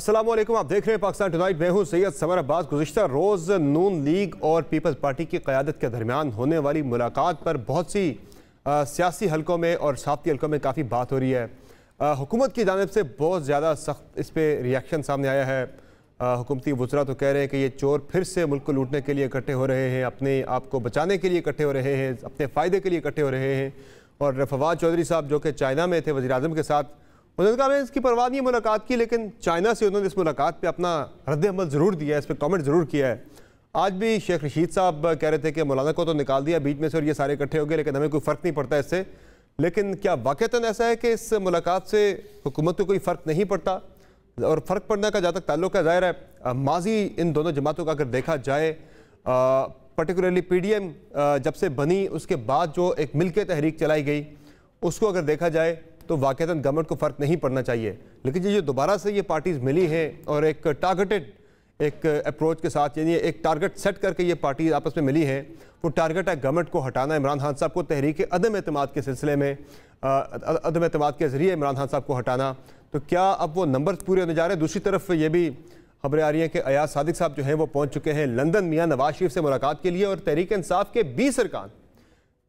अस्सलाम वालेकुम, आप देख रहे हैं पाकिस्तान टुनाइट। मैं हूं सैयद समर अब्बास। गुज़िश्ता रोज़ नून लीग और पीपल्स पार्टी की क़यादत के दरमियान होने वाली मुलाकात पर बहुत सी सियासी हलकों में और सहाफ़ती हलकों में काफ़ी बात हो रही है। हुकूमत की जानिब से बहुत ज़्यादा सख्त इस पर रिएक्शन सामने आया है। हुकूमती वज़रा तो कह रहे हैं कि ये चोर फिर से मुल्क को लूटने के लिए इकट्ठे हो रहे हैं, अपने आप को बचाने के लिए इकट्ठे हो रहे हैं, अपने फ़ायदे के लिए इकट्ठे हो रहे हैं। और फवाद चौधरी साहब जो कि चाइना में थे वज़ीर आज़म के साथ, उन्होंने कहा इसकी परवाह नहीं मुलाकात की, लेकिन चाइना से उन्होंने इस मुलाकात पे अपना रद्द-ए-अमल ज़रूर दिया है, इस पर कमेंट ज़रूर किया है। आज भी शेख रशीद साहब कह रहे थे कि मौलाना को तो निकाल दिया बीच में से और ये सारे इकट्ठे हो गए, लेकिन हमें कोई फ़र्क नहीं पड़ता इससे। लेकिन क्या वाक़तन ऐसा है कि इस मुलाकात से हुकूमत को कोई फ़र्क नहीं पड़ता? और फ़र्क पड़ने का जहाँ तक ताल्लुक़ है, ज़ाहिर है माजी इन दोनों जमातों का अगर देखा जाए, पर्टिकुलरली PDM जब से बनी उसके बाद जो एक मिल के तहरीक चलाई गई, उसको अगर देखा जाए तो वाक़तन गवर्नमेंट को फ़र्क नहीं पड़ना चाहिए। लेकिन ये जो दोबारा से ये पार्टीज़ मिली हैं और एक टारगेटेड एक अप्रोच के साथ, यानी एक टारगेट सेट करके ये पार्टीज़ आपस में मिली हैं, वो टारगेट है गवर्नमेंट को हटाना, इमरान खान साहब को तहरीक अदम एतमाद के सिलसिले में, अदम एतमाद के ज़रिए इमरान खान साहब को हटाना। तो क्या अब वो नंबर्स पूरे होने जा रहे हैं? दूसरी तरफ ये भी खबरें आ रही हैं कि अयाज सादिक साहब जो हैं वो पहुँच चुके हैं लंदन मियाँ नवाज शरीफ से मुलाकात के लिए, और तहरीक इंसाफ के 20 अरकान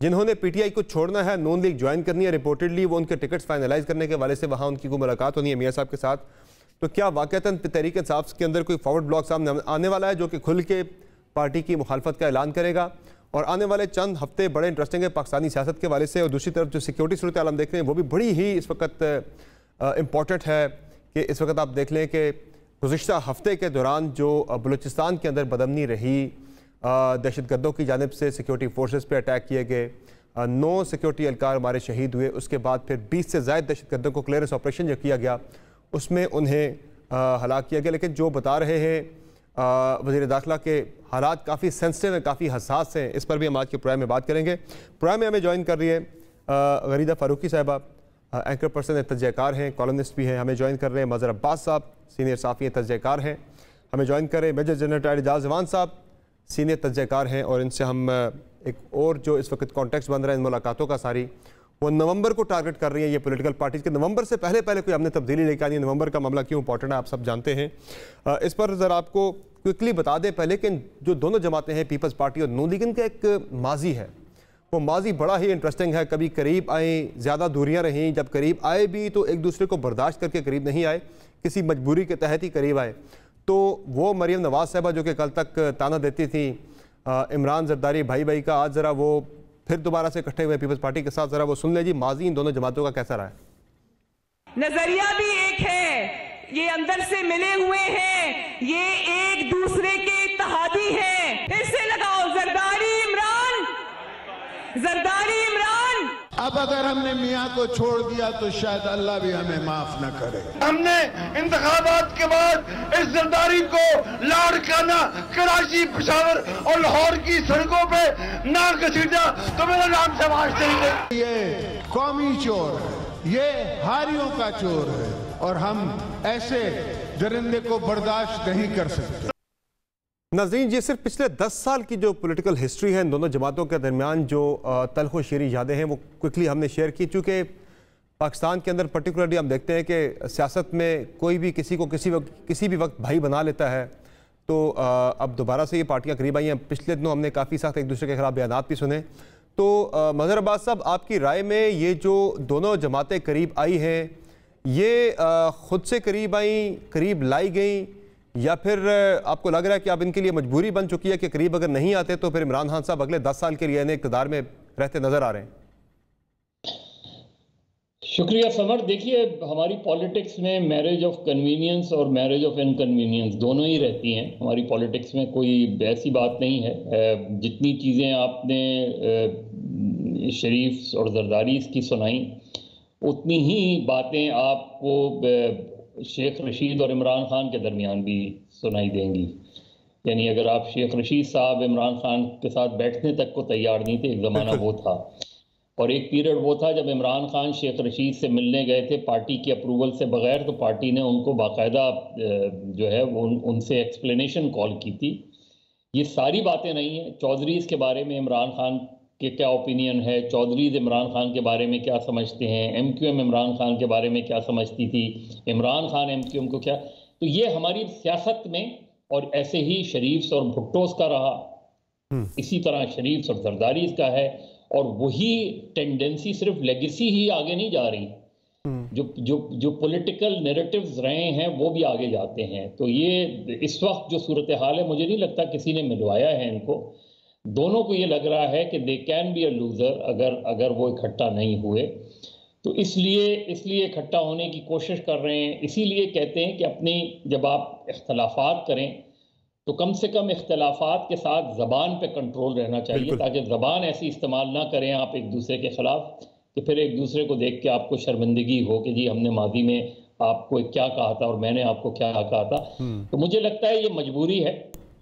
जिन्होंने PTI को छोड़ना है, नून लीग ज्वाइन करनी है, रिपोर्टेडली वो उनके टिकट्स फाइनलाइज करने के वाले से वहाँ उनकी कोई मुलाकात होनी है मियाँ साहब के साथ। तो क्या वाक़तन तहरीक इंसाफ के अंदर कोई फॉरवर्ड ब्लॉक सामने आने वाला है जो कि खुल के पार्टी की मुखालफत का ऐलान करेगा? और आने वाले चंद हफ्ते बड़े इंटरेस्टिंग है पाकिस्तानी सियासत के वाले से। और दूसरी तरफ जो सिक्योरिटी सूरत हाल हम देख रहे हैं वो भी बड़ी ही इस वक्त इम्पॉर्टेंट है कि इस वक्त आप देख लें कि गुज़िश्ता हफ्ते के दौरान जो बलूचिस्तान के अंदर बदअमनी रही, दहशतगर्दों की जानिब से सिक्योरिटी फोर्सेस पे अटैक किए गए, 9 सिक्योरिटी एहलकार हमारे शहीद हुए, उसके बाद फिर 20 से ज़ायद दहशतगर्दों को क्लियरेंस ऑपरेशन जो किया गया उसमें उन्हें हलाक किया गया। लेकिन जो बता रहे हैं वज़ीर दाखिला के हालात काफ़ी सेंसिटिव हैं, काफ़ी हसास हैं। इस पर भी हम आज के प्रोग्राम में बात करेंगे। प्रोग्राम में हमें ज्वाइन कर रही है गरीदा फ़ारूकी साहिबा, एंकर पर्सन है, तजज़ियाकार हैं, कॉलमनिस्ट भी हैं। हमें ज्वाइन कर रहे हैं मज़हर अब्बास साहब, सीनियर साफ़ी हैं, तजज़ियाकार हैं। हमें ज्वाइन कर रहे हैं मेजर जनरल रिटायर्ड एजाज जवान साहब, सीनियर तजज़ियाकार हैं। और इनसे हम एक और जो इस वक्त कॉन्टेक्स्ट बन रहा है इन मुलाकातों का सारी, वो नवंबर को टारगेट कर रही है ये पॉलिटिकल पार्टीज़ के। नवंबर से पहले कोई हमने तब्दीली लेकर आनी है। नवंबर का मामला क्यों इंपॉर्टेंट है आप सब जानते हैं। इस पर ज़रा आपको क्विकली बता दें पहले कि जो दोनों जमातें हैं पीपल्स पार्टी और नून लीग, इनका एक माजी है, वो माजी बड़ा ही इंटरेस्टिंग है। कभी करीब आए, ज़्यादा दूरियाँ रहीं, जब करीब आए भी तो एक दूसरे को बर्दाश्त करके करीब नहीं आए, किसी मजबूरी के तहत ही करीब आए। तो वो मरीम नवाज़ साहबा जो कि कल तक ताना देती थी इमरान जरदारी भाई भाई का, आज ज़रा वो फिर दोबारा से इकट्ठे हुए पीपल्स पार्टी के साथ। ज़रा वो सुन ले जी माजी इन दोनों जमातों का कैसा रहा है। नजरिया भी एक है, ये अंदर से मिले हुए हैं, ये एक दूसरे के इत्तेहादी हैं। फिर से लगाओ जरदारी इमरान, जरदारी इमरान। अब अगर हमने मियाँ को छोड़ दिया तो शायद अल्लाह भी हमें माफ न करे। हमने इंतखाबात के बाद इस जरदारी को लाड़काना कराची, पेशावर और लाहौर की सड़कों पे ना घसीटा तो मेरे नाम से आवाज देंगे। ये कौमी चोर है, ये हारियों का चोर है, और हम ऐसे दरिंदे को बर्दाश्त नहीं कर सकते। नाज़रीन, ये सिर्फ पिछले 10 साल की जो पॉलिटिकल हिस्ट्री है इन दोनों जमातों के दरमियान, जो तल्ख़ व शीरी यादें हैं वो क्विकली हमने शेयर की। चूँकि पाकिस्तान के अंदर पर्टिकुलरली हम देखते हैं कि सियासत में कोई भी किसी को किसी भी वक्त भाई बना लेता है। तो अब दोबारा से ये पार्टियाँ करीब आई हैं। पिछले दिनों हमने काफ़ी साथ एक दूसरे के खिलाफ बयानात भी सुने। तो मज़हर अब्बास साहब, आपकी राय में ये जो दोनों जमातें करीब आई हैं, ये ख़ुद से करीब आई, करीब लाई गई, या फिर आपको लग रहा है कि अब इनके लिए मजबूरी बन चुकी है कि करीब अगर नहीं आते तो फिर इमरान खान साहब अगले 10 साल के लिए इक़्तिदार में रहते नजर आ रहे हैं? शुक्रिया समर। देखिए, हमारी पॉलिटिक्स में मैरिज ऑफ कन्वीनियंस और मैरिज ऑफ इनकन्वीनियंस दोनों ही रहती हैं। हमारी पॉलिटिक्स में कोई ऐसी बात नहीं है। जितनी चीज़ें आपने शरीफ और जरदारी की सुनाई, उतनी ही बातें आपको शेख रशीद और इमरान खान के दरमियान भी सुनाई देंगी। यानी अगर आप शेख रशीद साहब इमरान खान के साथ बैठने तक को तैयार नहीं थे, एक ज़माना वो था, और एक पीरियड वो था जब इमरान खान शेख रशीद से मिलने गए थे पार्टी की अप्रूवल से बग़ैर, तो पार्टी ने उनको बाकायदा जो है वो उनसे एक्सप्लेनेशन कॉल की थी। ये सारी बातें नहीं हैं। चौधरीज़ के बारे में इमरान खान के क्या ओपिनियन है, चौधरीज़ इमरान खान के बारे में क्या समझते हैं, MQM इमरान खान के बारे में क्या समझती थी, इमरान खान MQM को क्या, तो ये हमारी सियासत में, और ऐसे ही शरीफ और भुट्टोस का रहा, इसी तरह शरीफ और जरदारी का है, और वही टेंडेंसी सिर्फ लेगेसी ही आगे नहीं जा रही, जो पॉलिटिकल नैरेटिव्स रहे हैं वो भी आगे जाते हैं। तो ये इस वक्त जो सूरत हाल है, मुझे नहीं लगता किसी ने मिलवाया है इनको, दोनों को ये लग रहा है कि they can be a loser अगर वो इकट्ठा नहीं हुए। तो इसलिए इकट्ठा होने की कोशिश कर रहे हैं। इसीलिए कहते हैं कि अपनी जब आप इख्तलाफात करें तो कम से कम इख्तलाफात के साथ ज़बान पे कंट्रोल रहना चाहिए, ताकि ज़बान ऐसी इस्तेमाल ना करें आप एक दूसरे के ख़िलाफ़ कि फिर एक दूसरे को देख के आपको शर्मिंदगी हो कि जी हमने माजी में आपको क्या कहा था और मैंने आपको क्या कहा था। तो मुझे लगता है ये मजबूरी है,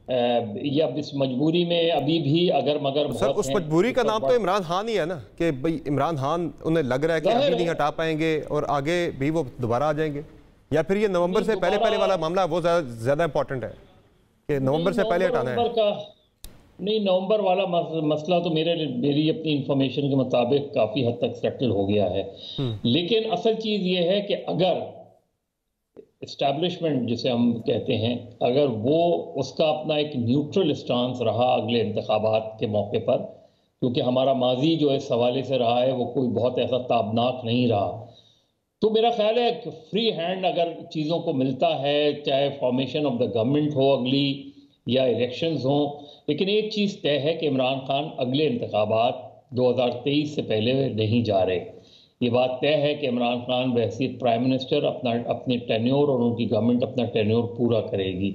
या इस मजबूरी में अभी भी अगर मगर सर उस मजबूरी का नाम तो इमरान खान ही है ना, कि भाई इमरान खान उन्हें लग रहा है कि अभी नहीं हटा पाएंगे और आगे भी वो दोबारा आ जाएंगे, या फिर ये नवंबर से पहले वाला मामला वो ज़्यादा इंपॉर्टेंट है कि नवंबर से पहले हटाना है? नहीं, नवंबर वाला मसला तो मेरी अपनी इंफॉर्मेशन के मुताबिक काफ़ी हद तक सेटल हो गया है। लेकिन असल चीज़ ये है कि अगर इस्टेब्लिशमेंट जिसे हम कहते हैं, अगर वो उसका अपना एक न्यूट्रल स्टांस रहा अगले इंतखाबात के मौके पर, क्योंकि हमारा माजी जो इस हवाले से रहा है वो कोई बहुत ऐसा ताबनाक नहीं रहा, तो मेरा ख्याल है कि फ्री हैंड अगर चीज़ों को मिलता है, चाहे फॉर्मेशन ऑफ द गवर्नमेंट हो अगली या इलेक्शंस हों, लेकिन एक चीज़ तय है कि इमरान खान अगले इंतखाबात 2023 से पहले नहीं जा रहे। ये बात तय है कि इमरान खान बहैसियत प्राइम मिनिस्टर अपने टेन्योर और उनकी गवर्नमेंट अपना टेन्योर पूरा करेगी।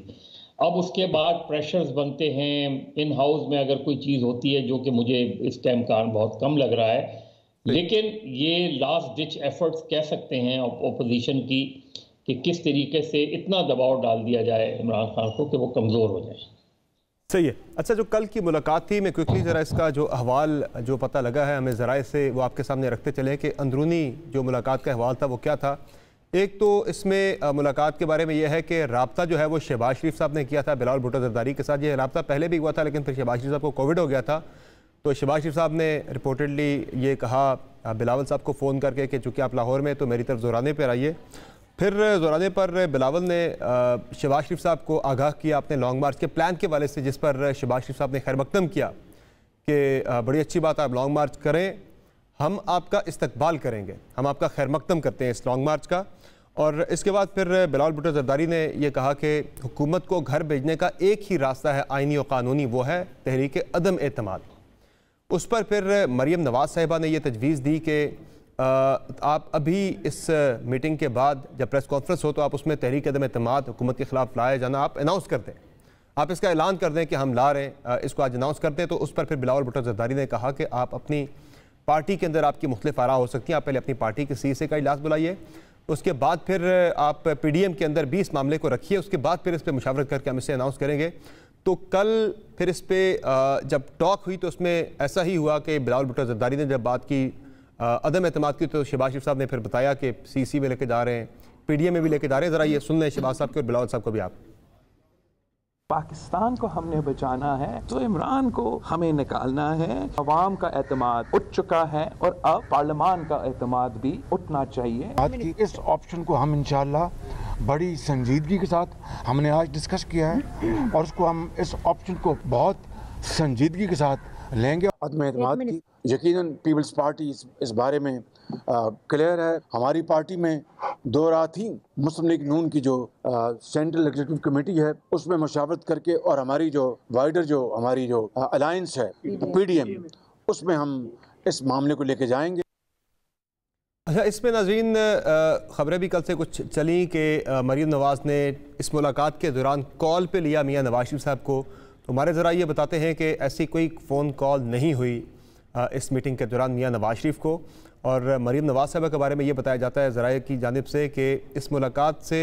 अब उसके बाद प्रेशर्स बनते हैं इन हाउस में, अगर कोई चीज़ होती है जो कि मुझे इस टाइम कारण बहुत कम लग रहा है, लेकिन ये लास्ट डिच एफर्ट्स कह सकते हैं ओपोजिशन की कि किस तरीके से इतना दबाव डाल दिया जाए इमरान खान को कि वो कमज़ोर हो जाए। सही है। अच्छा, जो कल की मुलाकात थी, मैं क्विकली ज़रा इसका जो अहवाल जो पता लगा है हमें ज़राए से, वो आपके सामने रखते चले कि अंदरूनी जो मुलाकात का अहवाल था वो क्या था। एक तो इसमें मुलाकात के बारे में यह है कि रब्ता जो है वो शहबाज शरीफ साहब ने किया था बिलावल भुट्टो जरदारी के साथ। ये रब्ता पहले भी हुआ था, लेकिन फिर शहबाज शरीफ साहब को कोविड हो गया था, तो शहबाज शरीफ साहब ने रिपोर्टेडली ये कहा बिलावल साहब को फ़ोन करके कि चूँकि आप लाहौर में तो मेरी तरफ जोराने पर आइए। फिर जोराने पर बिलावल ने शहबाज शरीफ साहब को आगाह किया अपने लॉन्ग मार्च के प्लान के वाले से, जिस पर शहबाज शरीफ साहब ने खैर मकदम किया कि बड़ी अच्छी बात है, आप लॉन्ग मार्च करें, हम आपका इस्तकबाल करेंगे, हम आपका खैर मकदम करते हैं इस लॉन्ग मार्च का। और इसके बाद फिर बिलावल भुट्टो जरदारी ने यह कहा कि हुकूमत को घर भेजने का एक ही रास्ता है आइनी और कानूनी, वो है तहरीक अदम एतमाद। उस पर फिर मरीम नवाज साहिबा ने यह तजवीज़ दी कि आप अभी इस मीटिंग के बाद जब प्रेस कॉन्फ्रेंस हो तो आप उसमें तहरीक अदम एतमाद हुकूमत के ख़िलाफ़ लाया जाना आप अनाउंस कर दें, आप इसका ऐलान कर दें कि हम ला रहे हैं, इसको आज अनाउंस करते हैं। तो उस पर फिर बिलावल भुट्टो जरदारी ने कहा कि आप अपनी पार्टी के अंदर आपकी मुख्तलिफ आरा हो सकती हैं, आप पहले अपनी पार्टी के CSA का इजलास बुलाइए, उसके बाद फिर आप PDM के अंदर भी इस मामले को रखिए, उसके बाद फिर इस पर मुशावरत करके हम इसे अनाउंस करेंगे। तो कल फिर इस पर जब टॉक हुई तो उसमें ऐसा ही हुआ कि बिलावल भुट्टो जरदारी ने जब बात की अदम एतमाद की, तो शहबाज शरीफ साहब ने फिर बताया कि CC में लेके जा रहे हैं, PDM में भी लेके जा रहे हैं। ज़रा ये सुन लें शहबाज साहब के और बिलावल साहब को भी। आप पाकिस्तान को हमने बचाना है तो इमरान को हमें निकालना है। अवाम का एतमाद उठ चुका है और अब पार्लियामान का एतमाद भी उठना चाहिए। इस ऑप्शन को हम इंशाल्लाह बड़ी संजीदगी के साथ हमने आज डिस्कस किया है और उसको हम इस ऑप्शन को बहुत संजीदगी के साथ लेंगे। अदम एतमाद की यकीनन पीपल्स पार्टी इस बारे में क्लियर है। हमारी पार्टी में दो राह थी, मुस्लिम लीग नून की जो सेंट्रल एग्जीक्यूटिव कमेटी है उसमें मशावरत करके, और हमारी जो वाइडर जो हमारी जो अलायंस है PDM, उसमें हम इस मामले को लेके जाएंगे। अच्छा, इसमें नाज़रीन ख़बरें भी कल से कुछ चली कि मरीम नवाज़ ने इस मुलाकात के दौरान कॉल पे लिया मियाँ नवाज शरीफ साहब को। तो हमारे ज़रा ये बताते हैं कि ऐसी कोई फ़ोन कॉल नहीं हुई इस मीटिंग के दौरान मियाँ नवाज शरीफ को। और मरीम नवाज साहब के बारे में ये बताया जाता है ज़राए की जानिब से कि इस मुलाकात से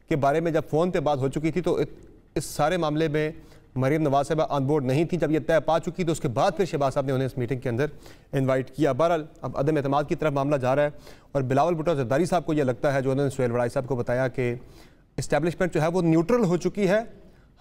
के बारे में जब फ़ोन पे बात हो चुकी थी तो इस सारे मामले में मरीम नवाज साहब ऑन बोर्ड नहीं थी। जब ये तय पा चुकी तो उसके बाद फिर शहबाज साहब ने उन्हें इस मीटिंग के अंदर इन्वाइट किया। बहरहाल अब अदम एतमाद की तरफ मामला जा रहा है और बिलावल भुट्टो जरदारी साहब को यह लगता है, जो उन्होंने सुहेल वड़ाई साहब को बताया कि इस्टेब्लिशमेंट जो है वो न्यूट्रल हो चुकी है,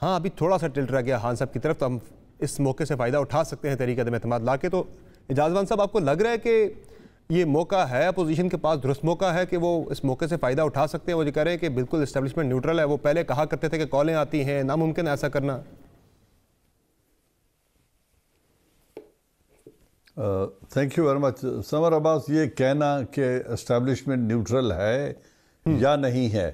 हाँ अभी थोड़ा सा टिल्ट रह गया खान साहब की तरफ, तो हम इस मौके से फ़ायदा उठा सकते हैं तहरीक अदम एतमाद ला के। तो इजाज़ खान साहब, आपको लग रहा है कि ये मौका है अपोजिशन के पास, दुरुस्त मौका है कि वो इस मौके से फ़ायदा उठा सकते हैं? वो जो कह रहे हैं कि बिल्कुल इस्टेब्लिशमेंट न्यूट्रल है, वो पहले कहा करते थे कि कॉलें आती हैं, नामुमकिन ऐसा करना। Thank you very much. Summer Abbas, ये कहना कि एस्टेब्लिशमेंट न्यूट्रल है या नहीं है,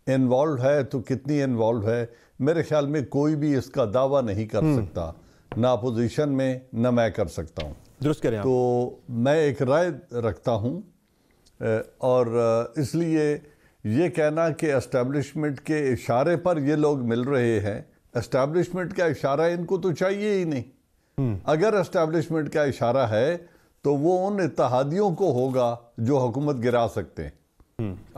इन्वॉल्व है तो कितनी इन्वॉल्व है, मेरे ख्याल में कोई भी इसका दावा नहीं कर सकता, ना अपोजिशन में ना मैं कर सकता हूँ। दुरुस्त करें आप। तो मैं एक राय रखता हूँ और इसलिए ये कहना कि एस्टेब्लिशमेंट के इशारे पर ये लोग मिल रहे हैं, एस्टेब्लिशमेंट का इशारा इनको तो चाहिए ही नहीं। अगर एस्टेब्लिशमेंट का इशारा है तो वो उन इत्तेहादियों को होगा जो हुकूमत गिरा सकते हैं।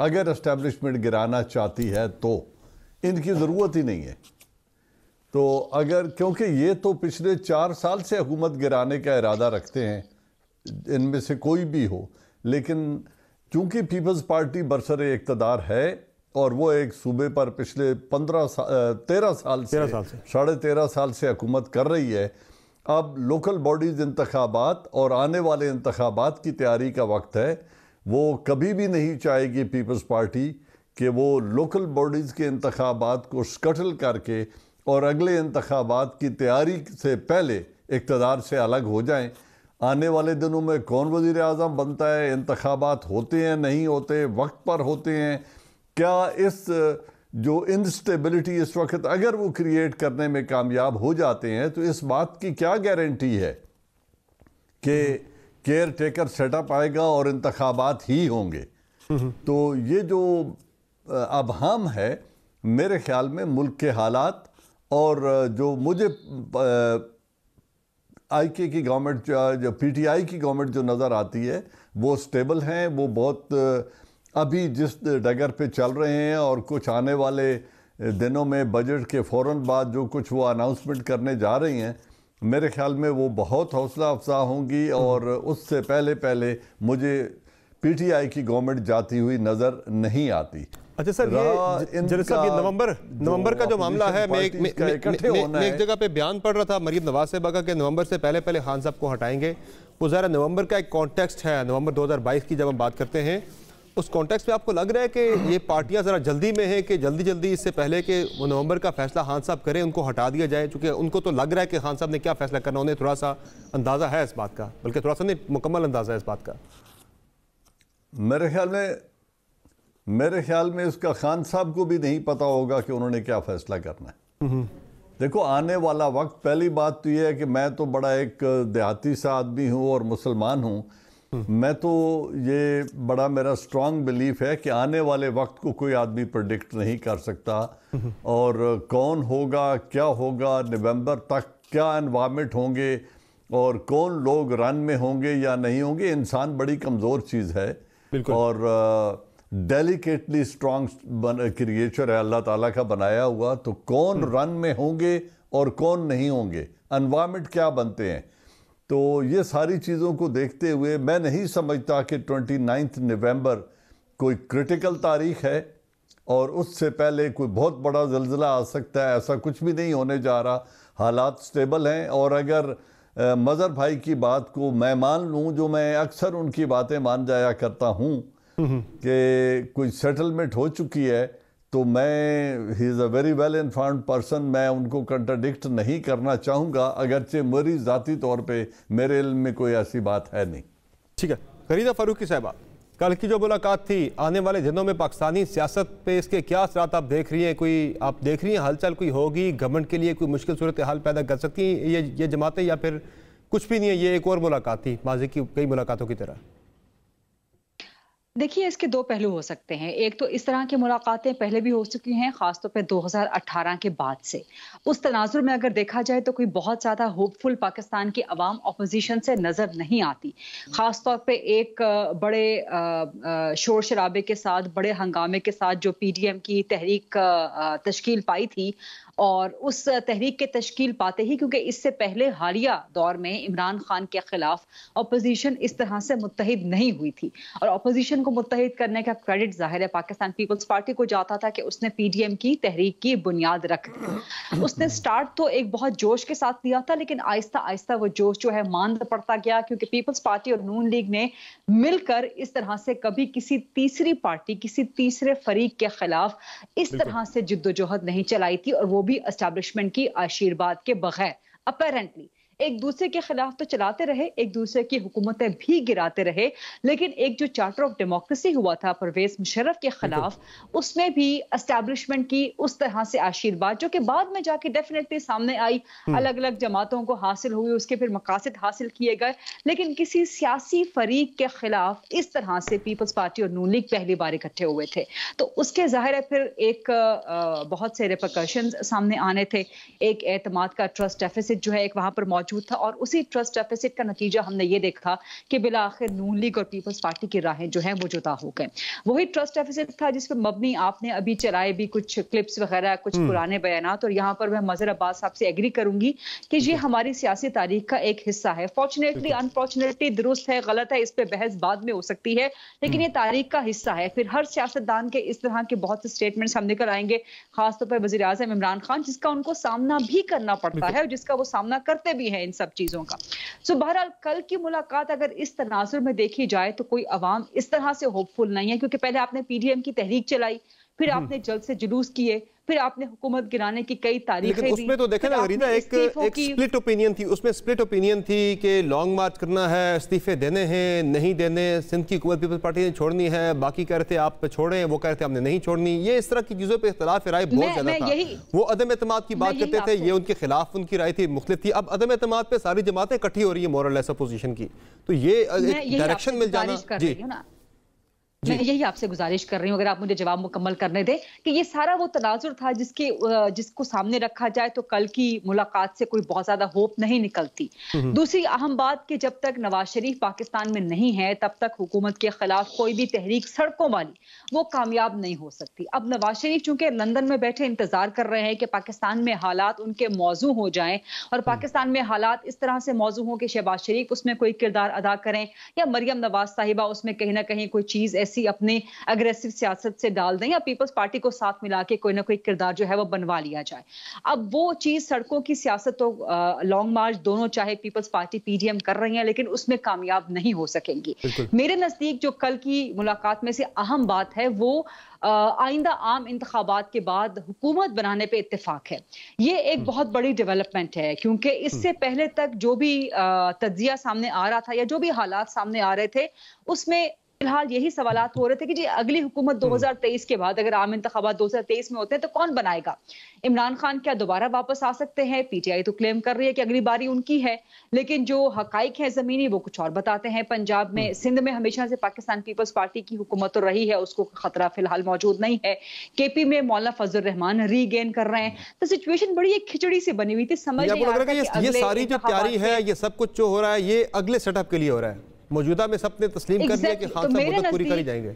अगर एस्टेब्लिशमेंट गिराना चाहती है तो इनकी ज़रूरत ही नहीं है। तो अगर, क्योंकि ये तो पिछले 4 साल से हुकूमत गिराने का इरादा रखते हैं, इनमें से कोई भी हो, लेकिन चूंकि पीपल्स पार्टी बरसरे इक़्तिदार है और वो एक सूबे पर पिछले 13 साल से 13.5 साल से हुकूमत कर रही है, अब लोकल बॉडीज़ इंतखाबात और आने वाले इंतखाबात की तैयारी का वक्त है। वो कभी भी नहीं चाहेगी पीपल्स पार्टी कि वो लोकल बॉडीज़ के इंतखाबात को स्कटल करके और अगले इंतखाबात की तैयारी से पहले इक़्तिदार से अलग हो जाएं। आने वाले दिनों में कौन वज़ीर आज़म बनता है, इंतखाबात होते हैं नहीं होते, वक्त पर होते हैं, क्या इस जो इंस्टेबिलिटी इस वक्त अगर वो क्रिएट करने में कामयाब हो जाते हैं तो इस बात की क्या गारंटी है कि केयर टेकर सेटअप आएगा और इंतखाबात ही होंगे। तो ये जो अबहम है, मेरे ख्याल में मुल्क के हालात और जो मुझे आईके की गवर्नमेंट, जो पीटीआई की गवर्नमेंट जो नज़र आती है, वो स्टेबल हैं, वो बहुत अभी जिस डगर पे चल रहे हैं और कुछ आने वाले दिनों में बजट के फ़ौरन बाद जो कुछ वो अनाउंसमेंट करने जा रही हैं, मेरे ख्याल में वो बहुत हौसला अफजा होंगी और उससे पहले मुझे पीटीआई की गवर्नमेंट जाती हुई नज़र नहीं आती। अच्छा सर, ये नवंबर का जो मामला है, मैं एक जगह पे बयान पढ़ रहा था मरीम नवाज साहबा का कि नवंबर से पहले खान साहब को हटाएंगे। वो ज़रा नवंबर का एक कॉन्टेक्स्ट है, नवंबर 2022 की जब हम बात करते हैं, उस कॉन्टेक्स्ट में आपको लग रहा है कि ये पार्टियां ज़रा जल्दी में हैं कि जल्दी इससे पहले कि वो नवंबर का फैसला खान साहब करें, उनको हटा दिया जाए? चूँकि उनको तो लग रहा है कि खान साहब ने क्या फैसला करना, उन्हें थोड़ा सा अंदाज़ा है इस बात का, बल्कि थोड़ा सा नहीं, मुकम्मल अंदाज़ा है इस बात का। मेरे ख्याल में उसका खान साहब को भी नहीं पता होगा कि उन्होंने क्या फैसला करना है। देखो, आने वाला वक्त, पहली बात तो यह है कि मैं तो बड़ा एक देहाती सा आदमी हूँ और मुसलमान हूँ। मैं तो ये बड़ा मेरा स्ट्रांग बिलीफ है कि आने वाले वक्त को कोई आदमी प्रेडिक्ट नहीं कर सकता और कौन होगा, क्या होगा, नवंबर तक क्या एनवायरनमेंट होंगे और कौन लोग रन में होंगे या नहीं होंगे। इंसान बड़ी कमज़ोर चीज़ है और डेलिकेटली स्ट्रॉन्ग क्रिएचर है, अल्लाह ताला का बनाया हुआ। तो कौन रन में होंगे और कौन नहीं होंगे, एनवायरनमेंट क्या बनते हैं, तो ये सारी चीज़ों को देखते हुए मैं नहीं समझता कि 29 नवंबर कोई क्रिटिकल तारीख है और उससे पहले कोई बहुत बड़ा ज़ल्ज़ला आ सकता है। ऐसा कुछ भी नहीं होने जा रहा, हालात स्टेबल हैं। और अगर मज़हर भाई की बात को मैं मान लूँ, जो मैं अक्सर उनकी बातें मान जाया करता हूँ कि कोई सेटलमेंट हो चुकी है, तो मैं, he is a very well informed person, मैं उनको कंट्राडिक्ट नहीं करना चाहूँगा, अगरचे मेरी ज़ाती तौर पे मेरे इल्म में कोई ऐसी बात है नहीं। ठीक है। फरीदा फारूकी साहबा, कल की जो मुलाकात थी, आने वाले दिनों में पाकिस्तानी सियासत पे इसके क्या असरात आप देख रही हैं? कोई आप देख रही हैं हलचल कोई होगी गवर्नमेंट के लिए, कोई मुश्किल सूरत हाल पैदा कर सकती हैं ये जमातें, या फिर कुछ भी नहीं है, ये एक और मुलाकात थी माजी की कई मुलाकातों की तरह? देखिए, इसके दो पहलू हो सकते हैं। एक तो इस तरह की मुलाकातें पहले भी हो चुकी हैं, खासतौर पे 2018 के बाद से। उस तनाजुर में अगर देखा जाए तो कोई बहुत ज़्यादा होपफुल पाकिस्तान की अवाम अपोजिशन से नज़र नहीं आती। खासतौर पे एक बड़े शोर शराबे के साथ, बड़े हंगामे के साथ जो PDM की तहरीक तश्कील पाई थी, और उस तहरीक के तश्कील पाते ही, क्योंकि इससे पहले हालिया दौर में इमरान खान के खिलाफ अपोजिशन इस तरह से मुत्तहिद नहीं हुई थी, और अपोजिशन को मुत्तहिद करने का क्रेडिट जाहिर है पाकिस्तान पीपल्स पार्टी को जाता था कि उसने पीडीएम की तहरीक की बुनियाद रख दी। उसने स्टार्ट तो एक बहुत जोश के साथ लिया था, लेकिन आहिस्ता आहिस्ता वो जोश जो है मांद पड़ता गया, क्योंकि पीपल्स पार्टी और नून लीग ने मिलकर इस तरह से कभी किसी तीसरी पार्टी, किसी तीसरे फरीक के खिलाफ इस तरह से जिद्दोजहद नहीं चलाई थी, और वो भी एस्टैब्लिशमेंट की आशीर्वाद के बगैर। अपेरेंटली एक दूसरे के खिलाफ तो चलाते रहे, एक दूसरे की हुकूमतें भी गिराते रहे, लेकिन एक जो चार्टर ऑफ डेमोक्रेसी हुआ था परवेज मुशर्रफ के खिलाफ, उसमें भी एस्टैब्लिशमेंट की उस तरह से आशीर्वाद, जो कि बाद में जाके डेफिनेटली सामने आई, अलग अलग जमातों को हासिल हुई, उसके फिर मकासद हासिल किए गए, लेकिन किसी सियासी फरीक के खिलाफ इस तरह से पीपल्स पार्टी और नून लीग पहली बार इकट्ठे हुए थे। तो उसके जाहिर है फिर एक बहुत से रिपरकशंस सामने आने थे। एक एतमाद का ट्रस्ट डेफिसिट जो है एक वहां पर मौजूद था, और उसी ट्रस्ट डेफिसिट का नतीजा हमने ये देखा कि बिला आखिर नून लीग और पीपल्स पार्टी की राहें जो हैं वो जुदा हो गए। वही ट्रस्ट डेफिसिट था जिस पर मबनी आपने अभी चलाए भी कुछ क्लिप्स वगैरह, कुछ पुराने बयानात, और यहाँ पर मैं मजहर अब्बास साहब से एग्री करूंगी कि ये हमारी सियासी तारीख का एक हिस्सा है। फॉर्चुनेटली अनफॉर्चुनेटली, दुरुस्त है गलत है, इस पर बहस बाद में हो सकती है, लेकिन ये तारीख का हिस्सा है। फिर हर सियासतदान के इस तरह के बहुत से स्टेटमेंट्स हम निकल आएंगे, खासतौर पर वज़ीर आज़म इमरान खान, जिसका उनको सामना भी करना पड़ता है और जिसका वो सामना करते भी हैं इन सब चीजों का। सो बहरहाल कल की मुलाकात अगर इस तनाजुर में देखी जाए तो कोई अवाम इस तरह से होपफुल नहीं है, क्योंकि पहले आपने पीडीएम की तहरीक चलाई, फिर आपने जल्द से जुलूस किए, फिर आपने हुकूमत गिराने की कई तारीखें दी। उसमें तो देखें ना गरीदा, एक स्प्लिट ओपिनियन थी, उसमें स्प्लिट ओपिनियन थी कि लॉन्ग मार्च करना है, इस्तीफे देने हैं, नहीं देने, सिंध की हुकूमत पीपल्स पार्टी ने छोड़नी है, बाकी कह रहे थे आप छोड़ें, वो कह रहे थे हमने नहीं छोड़नी। ये इस तरह की चीज़ों पर इख्तलाफ राय बहुत ज़्यादा था। वो अदम एतमाद की बात करते थे, ये उनके खिलाफ उनकी राय थी, मुख्तलिफ थी। अब अदम एतमाद पर सारी जमातें इकट्ठी हो रही है मोरल लेस अपोजिशन की, तो ये डायरेक्शन मिल जाना। जी मैं यही आपसे गुजारिश कर रही हूँ, अगर आप मुझे जवाब मुकम्मल करने दें, कि ये सारा वो तनाजुर था जिसको सामने रखा जाए तो कल की मुलाकात से कोई बहुत ज्यादा होप नहीं निकलती। दूसरी अहम बात कि जब तक नवाज शरीफ पाकिस्तान में नहीं है तब तक हुकूमत के खिलाफ कोई भी तहरीक सड़कों वाली वो कामयाब नहीं हो सकती। अब नवाज शरीफ चूंकि लंदन में बैठे इंतजार कर रहे हैं कि पाकिस्तान में हालात उनके मौजू हो जाएं, और पाकिस्तान में हालात इस तरह से मौजू हो कि शहबाज शरीफ उसमें कोई किरदार अदा करें, या मरियम नवाज साहिबा उसमें कहीं ना कहीं कोई चीज अपने अग्रेसिव सियासत से डाल दें, या पीपल्स पार्टी को साथ मिला के कोई ना कोई किरदार जो है वो बनवा लिया जाए। अब वो चीज सड़कों की सियासत तो लॉन्ग मार्च दोनों चाहे पीपल्स पार्टी पीडीएम कर रही है, लेकिन उसमें कामयाब नहीं हो सकेंगी। मेरे नजदीक जो कल की मुलाकात में से अहम बात है वो आइंदा आम इंतखाबात के बाद हुकूमत बनाने पे इत्तेफाक है। ये एक बहुत बड़ी डेवलपमेंट है, क्योंकि इससे पहले तक जो भी तज्जिया सामने आ रहा था या जो भी हालात सामने आ रहे थे उसमें फिलहाल यही सवालात हो रहे थे कि जी अगली हुकूमत 2023 के बाद अगर आम इंतखाबात 2023 में होते हैं तो कौन बनाएगा। इमरान खान क्या दोबारा वापस आ सकते हैं? पीटीआई तो क्लेम कर रही है कि अगली बारी उनकी है, लेकिन जो हकाइक है जमीनी वो कुछ और बताते हैं। पंजाब में, सिंध में हमेशा से पाकिस्तान पीपल्स पार्टी की हुकूमत तो रही है, उसको खतरा फिलहाल मौजूद नहीं है। केपी में मौलाना फजल रहमान रीगेन कर रहे हैं, तो सिचुएशन बड़ी एक खिचड़ी से बनी हुई थी। समझ नहीं आ रहा है ये सारी जो तैयारी है, ये सब कुछ जो हो रहा है, ये अगले सेटअप के लिए हो रहा है। मौजूदा में सबने तस्लीम कर दिया कि खान साहब मुद्दत पूरी करी जाएंगे।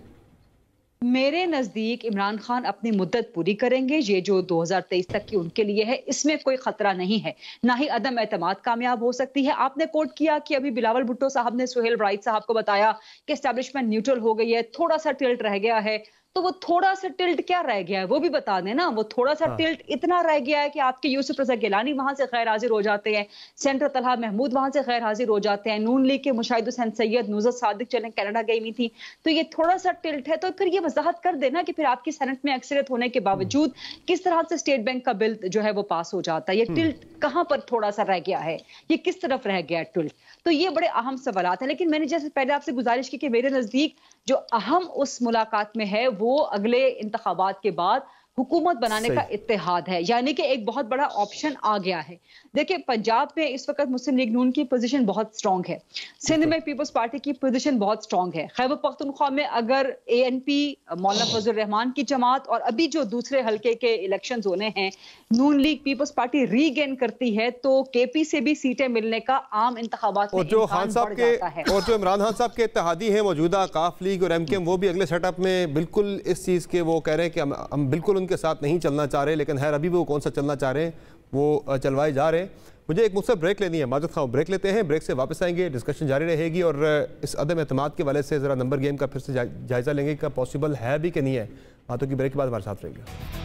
मेरे नजदीक इमरान खान अपनी मुद्दत पूरी करेंगे, ये जो 2023 तक की उनके लिए है इसमें कोई खतरा नहीं है, ना ही अदम एतमाद कामयाब हो सकती है। आपने कोट किया कि अभी बिलावल भुट्टो साहब ने सुहेल राइट साहब को बताया कि एस्टैब्लिशमेंट न्यूट्रल हो गई है, थोड़ा सा टिल्ट रह गया है। तो वो थोड़ा सा टिल्ट क्या रह गया है वो भी बता दें ना। वो थोड़ा सा टिल्ट इतना रह गया है कि आपके यूसुफ रजा गिलानी वहां से गैर हाजिर हो जाते हैं, सेंटर तलहा महमूद वहां से गैर हाजिर हो जाते हैं, नून लीग के मुशाहिद हुसैन सैयद, नुज़रत सादिक चलें कनाडा गई हुई थी। तो ये थोड़ा सा टिल्ट है, तो फिर ये वजाहत कर देना कि फिर आपकी सेनेट में अक्सरियत होने के बावजूद किस तरह से स्टेट बैंक का बिल जो है वो पास हो जाता है। ये टिल्ट कहां पर थोड़ा सा रह गया है, ये किस तरफ रह गया है टिल्ट। तो ये बड़े अहम सवालात हैं। लेकिन मैंने जैसे पहले आपसे गुजारिश की कि मेरे नजदीक जो अहम उस मुलाकात में है वो अगले इंतखाबात के बाद हुकूमत बनाने का इत्तेहाद है, यानी कि एक बहुत बड़ा ऑप्शन आ गया है। देखिए पंजाब में इस वक्त मुस्लिम लीग नून की पोजीशन बहुत स्ट्रांग है, सिंध में पीपल्स पार्टी की पोजीशन बहुत स्ट्रांग है, खैबर पख्तूनख्वा में अगर एएनपी मौलाना फजल रहमान की जमात और अभी जो दूसरे हल्के के इलेक्शंस होने हैं नून लीग पीपल्स पार्टी रीगेन करती है तो केपी से भी सीटें मिलने का आम इंतखाबात में जो खान साहब के और जो इमरान खान साहब के इत्तेहादी हैं मौजूदा काफ लीग और एमकेएम, वो भी अगले सेटअप में बिल्कुल इस चीज़ के वो कह रहे हैं कि हम बिल्कुल उनके साथ नहीं चलना चाह रहे, लेकिन खैर अभी भी वो कौन सा चलना चाह रहे हैं वो चलवाए जा रहे हैं। मुझे एक मुझसे ब्रेक लेनी है, माजिद खान, ब्रेक लेते हैं, ब्रेक से वापस आएंगे, डिस्कशन जारी रहेगी और इस अदम एतमाद के वाले से ज़रा नंबर गेम का फिर से जायज़ा लेंगे कि पॉसिबल है भी कि नहीं है। बातों की ब्रेक के बाद हमारे साथ रहेंगे।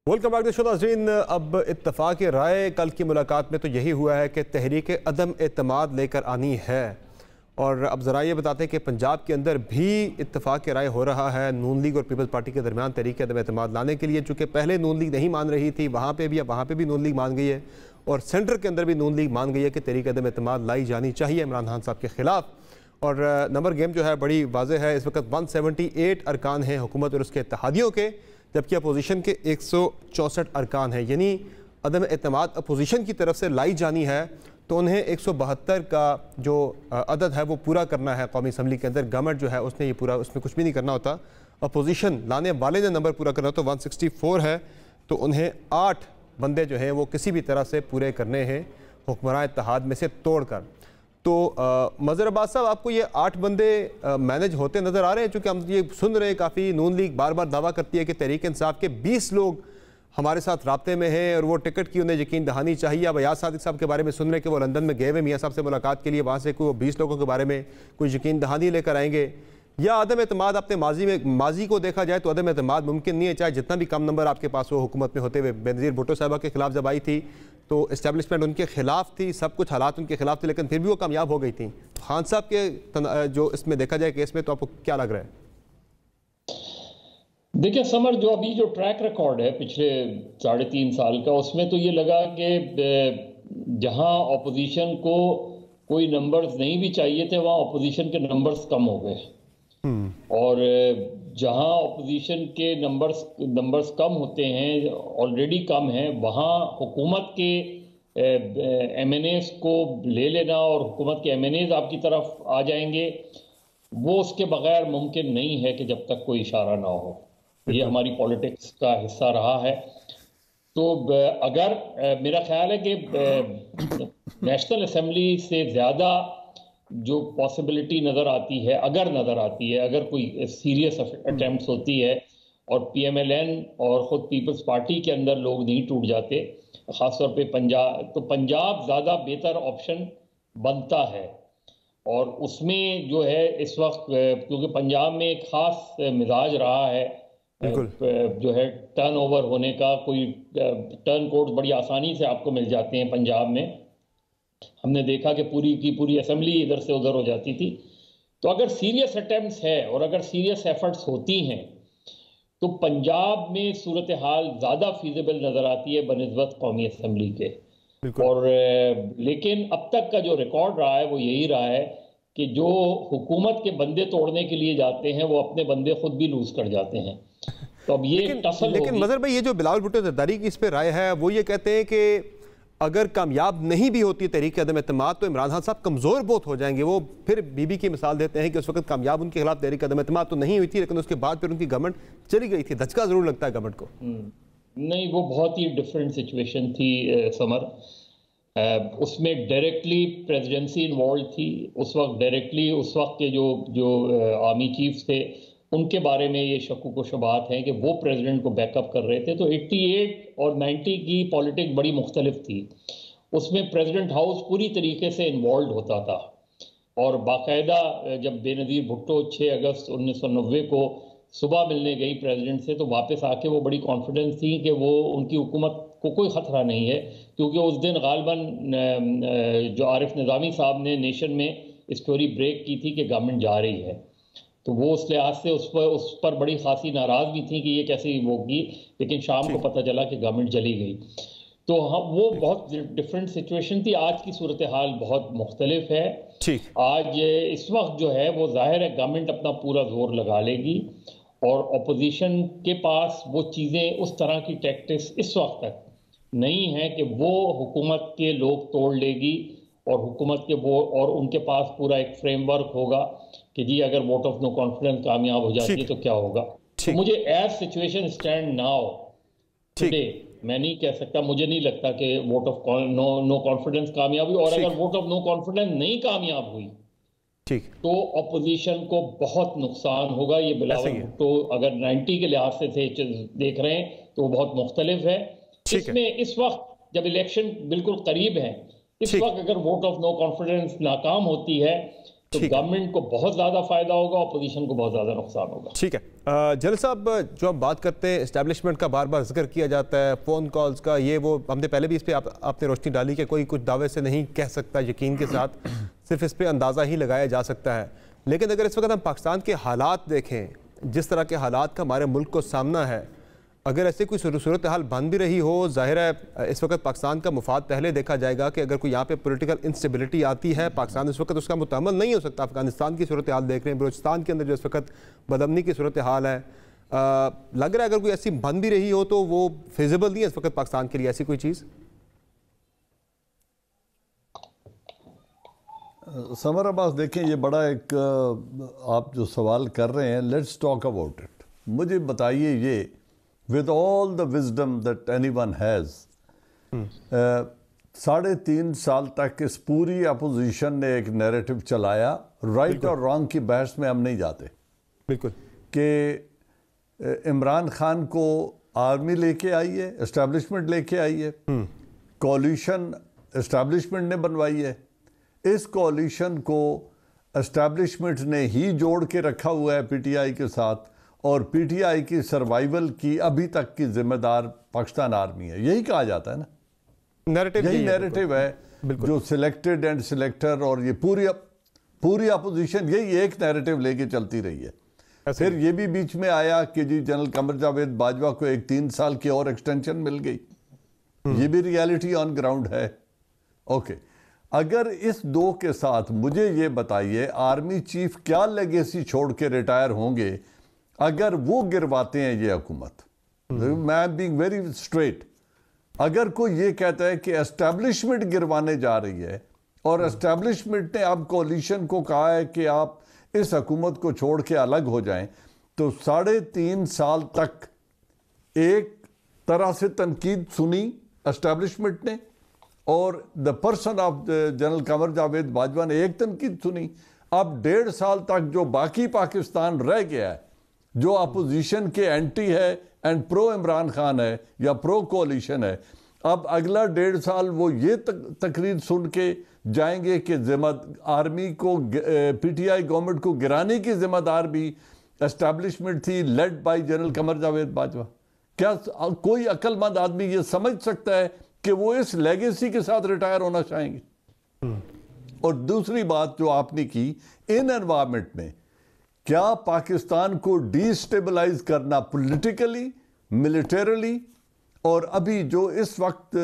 वेलकम बैक टू नाज़रीन। अब इत्तफाक राय कल की मुलाकात में तो यही हुआ है कि तहरीक अदम एतमाद लेकर आनी है और अब ज़रा ये बताते हैं कि पंजाब के अंदर भी इत्तफाक राय हो रहा है नून लीग और पीपल्स पार्टी के दरमियान तहरीक अदम एतमाद लाने के लिए। चूँकि पहले नून लीग नहीं मान रही थी, वहाँ पर भी अब वहाँ पर भी नून लीग मान गई है और सेंटर के अंदर भी नून लीग मान गई है कि तहरीक अदम एतमाद लाई जानी चाहिए इमरान खान साहब के ख़िलाफ़। और नंबर गेम जो है बड़ी वाज़ेह है, इस वक्त 178 अरकान हैं हुकूमत और उसके इत्तेहादियों के, जबकि अपोजिशन के 164 अरकान हैं। यानी अदम एतमाद अपोजिशन की तरफ से लाई जानी है तो उन्हें 172 का जो अदद है वो पूरा करना है कौमी असम्बली के अंदर। गवर्नमेंट जो है उसने ये पूरा, उसमें कुछ भी नहीं करना होता। अपोजिशन लाने वाले ने नंबर पूरा करना, तो 164 है तो उन्हें 8 बंदे जो हैं वो किसी भी तरह से पूरे करने हैं हुक्मरान इत्तेहाद में से तोड़ कर। तो मज़हर अब्बास साहब, आपको ये 8 बंदे मैनेज होते नज़र आ रहे हैं? चूँकि हम ये सुन रहे हैं, काफ़ी नून लीग बार बार दावा करती है कि तहरीक इंसाफ के 20 लोग हमारे साथ राब्ते में हैं और वो टिकट की उन्हें यकीन दहानी चाहिए। अब अयाज सादिक साहब के बारे में सुन रहे हैं कि वो लंदन में गए हुए मियाँ साहब से मुलाकात के लिए, वहाँ से कोई 20 लोगों के बारे में कोई यकीन दहानी लेकर आएंगे। या अदम एतमाद अपने माजी को देखा जाए तो अदम एतमाद मुमकिन नहीं है, चाहे जितना भी कम नंबर आपके पास हो। हुकूमत में होते हुए बेनज़ीर भुट्टो साहबा के खिलाफ जब आई थी तो इस्टेब्लिशमेंट उनके खिलाफ थी, सब कुछ हालात उनके खिलाफ थे, लेकिन फिर भी वो कामयाब हो गई थी। खान साहब के जो इसमें देखा जाए केस में, तो आपको क्या लग रहा है? देखिए समर, जो अभी जो ट्रैक रिकॉर्ड है पिछले 3.5 साल का, उसमें तो ये लगा कि जहां ऑपोजिशन को कोई नंबर्स नहीं भी चाहिए थे वहां ऑपोजिशन के नंबर्स कम हो गए और जहां ऑपोजिशन के नंबर्स कम होते हैं, ऑलरेडी कम हैं, वहां हुकूमत के एमएनएस को ले लेना और हुकूमत के एमएनएस आपकी तरफ आ जाएंगे, वो उसके बगैर मुमकिन नहीं है कि जब तक कोई इशारा ना हो। ये हमारी पॉलिटिक्स का हिस्सा रहा है। तो अगर मेरा ख्याल है कि नेशनल असेंबली से ज़्यादा जो पॉसिबिलिटी नज़र आती है, अगर कोई सीरियस अटेम्प्ट्स होती है और पीएमएलएन और ख़ुद पीपल्स पार्टी के अंदर लोग नहीं टूट जाते, ख़ासतौर पे पंजाब, तो पंजाब ज़्यादा बेहतर ऑप्शन बनता है। और उसमें जो है इस वक्त, क्योंकि पंजाब में एक ख़ास मिजाज रहा है जो है टर्न ओवर होने का, कोई टर्न कोड्स बड़ी आसानी से आपको मिल जाते हैं पंजाब में। हमने देखा कि पूरी की पूरी असेंबली इधर से उधर हो जाती थी। तो अगर सीरियस अटेम्प्ट्स है और अगर सीरियस एफर्ट्स होती हैं तो पंजाब में सूरत हाल ज़्यादा फीजिबल नज़र आती है बनिस्बत कौमी असेंबली के। और लेकिन अब तक का जो रिकॉर्ड रहा है वो यही रहा है कि जो हुकूमत के बंदे तोड़ने के लिए जाते हैं वो अपने बंदे खुद भी लूज कर जाते हैं। तो अब ये लेकिन मज़हर भाई, ये जो बिलावल भुट्टो ज़रदारी की इस पर राय है, वो ये कहते हैं कि अगर कामयाब नहीं भी होती तहरीक अदम एतमाद तो इमरान खान साहब कमज़ोर बहुत हो जाएंगे। वो फिर बीबी की मिसाल देते हैं कि उस वक्त कामयाब उनके खिलाफ तहरीक अदम एतमाद तो नहीं हुई थी, लेकिन उसके बाद फिर उनकी गवर्नमेंट चली गई थी। धचका ज़रूर लगता है गवर्नमेंट को। नहीं, वो बहुत ही डिफरेंट सिचुएशन थी समर। उसमें डायरेक्टली प्रेसिडेंसी इन्वॉल्व थी। उस वक्त डायरेक्टली उस वक्त के जो आर्मी चीफ्स थे उनके बारे में ये शक्कुक व शुबहात हैं कि वो प्रेसिडेंट को बैकअप कर रहे थे। तो 88 और 90 की पॉलिटिक्स बड़ी मुख्तलिफ थी। उसमें प्रेसिडेंट हाउस पूरी तरीके से इन्वॉल्व होता था और बाकायदा जब बेनज़ीर भुट्टो 6 अगस्त 1990 को सुबह मिलने गई प्रेसिडेंट से, तो वापस आके वो बड़ी कॉन्फिडेंस थी कि वो उनकी हुकूमत को कोई ख़तरा नहीं है, क्योंकि उस दिन गालिबन जो आरिफ निज़ामी साहब ने नेशन में स्टोरी ब्रेक की थी कि गवर्नमेंट जा रही है। तो वो उस लिहाज से उस पर बड़ी खासी नाराज़ भी थी कि ये कैसे होगी, लेकिन शाम को पता चला कि गवर्नमेंट चली गई। तो हाँ, वो बहुत डिफरेंट सिचुएशन थी। आज की सूरत हाल बहुत मुख्तलिफ है। आज इस वक्त जो है वो जाहिर है गवर्नमेंट अपना पूरा जोर लगा लेगी और अपोजिशन के पास वो चीज़ें, उस तरह की टैक्टिक्स इस वक्त तक नहीं है कि वो हुकूमत के लोग तोड़ लेगी और हुकूमत के वो और उनके पास पूरा एक फ्रेमवर्क होगा कि जी अगर वोट ऑफ नो कॉन्फिडेंस कामयाब हो जाती है तो क्या होगा। तो मुझे as situation stand now today मैं नहीं कह सकता, मुझे नहीं लगता कि वोट ऑफ नो कॉन्फिडेंस कामयाब हुई, और अगर वोट ऑफ नो कॉन्फिडेंस नहीं कामयाब हुई ठीक तो अपोजिशन को बहुत नुकसान होगा। ये बिलावल भुट्टो अगर 90 के लिहाज से देख रहे हैं तो वो बहुत मुख्तलिफ है। इसमें इस वक्त जब इलेक्शन बिल्कुल करीब है, इस वक्त अगर वोट ऑफ नो कॉन्फिडेंस नाकाम होती है तो गवर्नमेंट को बहुत ज़्यादा फायदा होगा, अपोजिशन को बहुत ज़्यादा नुकसान होगा। ठीक है जनरल साहब, जो हम बात करते हैं एस्टैब्लिशमेंट का बार बार जिक्र किया जाता है, फ़ोन कॉल्स का, ये वो हमने पहले भी इस पर आपने रोशनी डाली कि कोई कुछ दावे से नहीं कह सकता यकीन के साथ, सिर्फ इस पर अंदाज़ा ही लगाया जा सकता है। लेकिन अगर इस वक्त हम पाकिस्तान के हालात देखें, जिस तरह के हालात का हमारे मुल्क को सामना है, अगर ऐसे कोई सूरत हाल बन भी रही हो, जाहिर है इस वक्त पाकिस्तान का मुफाद पहले देखा जाएगा कि अगर कोई यहाँ पे पॉलिटिकल इंस्टेबिलिटी आती है, पाकिस्तान इस वक्त उसका मुतहम्मल नहीं हो सकता। अफगानिस्तान की सूरत हाल देख रहे हैं, बलूचिस्तान के अंदर जो इस वक्त बदअमनी की सूरत हाल है, लग रहा है अगर कोई ऐसी बन भी रही हो तो वो फिजिबल नहीं है इस वक्त पाकिस्तान के लिए ऐसी कोई चीज़। समर अब्बास, देखें ये बड़ा एक आप जो सवाल कर रहे हैं, लेट्स टॉक अबाउट इट। मुझे बताइए ये with all the wisdom that anyone has, 3.5 साल तक इस पूरी अपोजिशन ने एक नैरेटिव चलाया, राइट और रॉन्ग की बहस में हम नहीं जाते, बिल्कुल, कि इमरान खान को आर्मी लेके आई है, एस्टैब्लिशमेंट लेके आई है, कोalition एस्टैब्लिशमेंट ने बनवाई है, इस कोalition को एस्टैब्लिशमेंट ने ही जोड़ के रखा हुआ है पीटीआई के साथ, और पीटीआई की सर्वाइवल की अभी तक की जिम्मेदार पाकिस्तान आर्मी है। यही कहा जाता है ना, यही नैरेटिव है जो सिलेक्टेड एंड सिलेक्टर और ये पूरी अपोजिशन यही एक नैरेटिव लेके चलती रही है। फिर ये भी बीच में आया कि जी जनरल कमर जावेद बाजवा को एक 3 साल की और एक्सटेंशन मिल गई, ये भी रियलिटी ऑन ग्राउंड है। ओके, अगर इस दो के साथ मुझे ये बताइए आर्मी चीफ क्या लेगेसी छोड़ के रिटायर होंगे अगर वो गिरवाते हैं ये हुकूमत। मैं बीइंग वेरी स्ट्रेट, अगर कोई ये कहता है कि एस्टैब्लिशमेंट गिरवाने जा रही है और एस्टैब्लिशमेंट ने अब कोalition को कहा है कि आप इस हुकूमत को छोड़ के अलग हो जाएं, तो 3.5 साल तक एक तरह से तनकीद सुनी एस्टैब्लिशमेंट ने, और the person of general Qamar Javed Bajwa ने एक तनकीद सुनी। अब 1.5 साल तक जो बाकी पाकिस्तान रह गया है, जो अपोजिशन के एंटी है एंड प्रो इमरान खान है या प्रो कोalition है, अब अगला 1.5 साल वो ये तकरीर सुन के जाएंगे कि आर्मी को पीटीआई गवर्नमेंट को गिराने की जिम्मेदार भी एस्टैब्लिशमेंट थी, lead by general Qamar Javed Bajwa. क्या कोई अक्लमंद आदमी ये समझ सकता है कि वो इस लेगेसी के साथ रिटायर होना चाहेंगे? और दूसरी बात जो आपने की, इन एनवायरमेंट में क्या पाकिस्तान को डिस्टेबलाइज करना पॉलिटिकली, मिलिटरली, और अभी जो इस वक्त